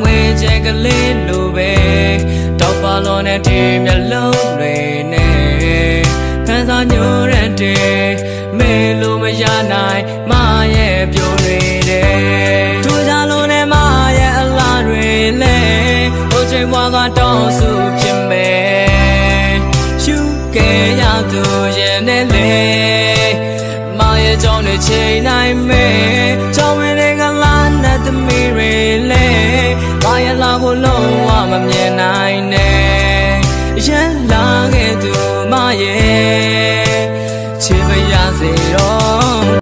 ငွေချက်ကလေးလိုပဲတောက်ပါလုံးနဲ့ဒီမျက်လုံးတွေနဲ့ဖန်ဆောင်ညိုရတဲ့မေလိုမရနိုင်မရဲ့ပြိုတွေတဲ့ထူးခြားလို့နဲ့မရဲ့အလားတွေလဲဟိုချိန်ဘွားကတောင်းစုဖြစ်မယ်ရှုခဲ့ရသူရဲ့နဲ့လေမရဲ့ကြောင့်တွေချိန်နိုင်မယ်ကြောင့်ဝင်တွေကလာနဲ့သမီးတွေလဲမရဲ့လာကိုလုံးဝမမြင်နိုင်နဲ့ရန်လာခဲ့သူမရဲ့ချစ်ပါရစေတော့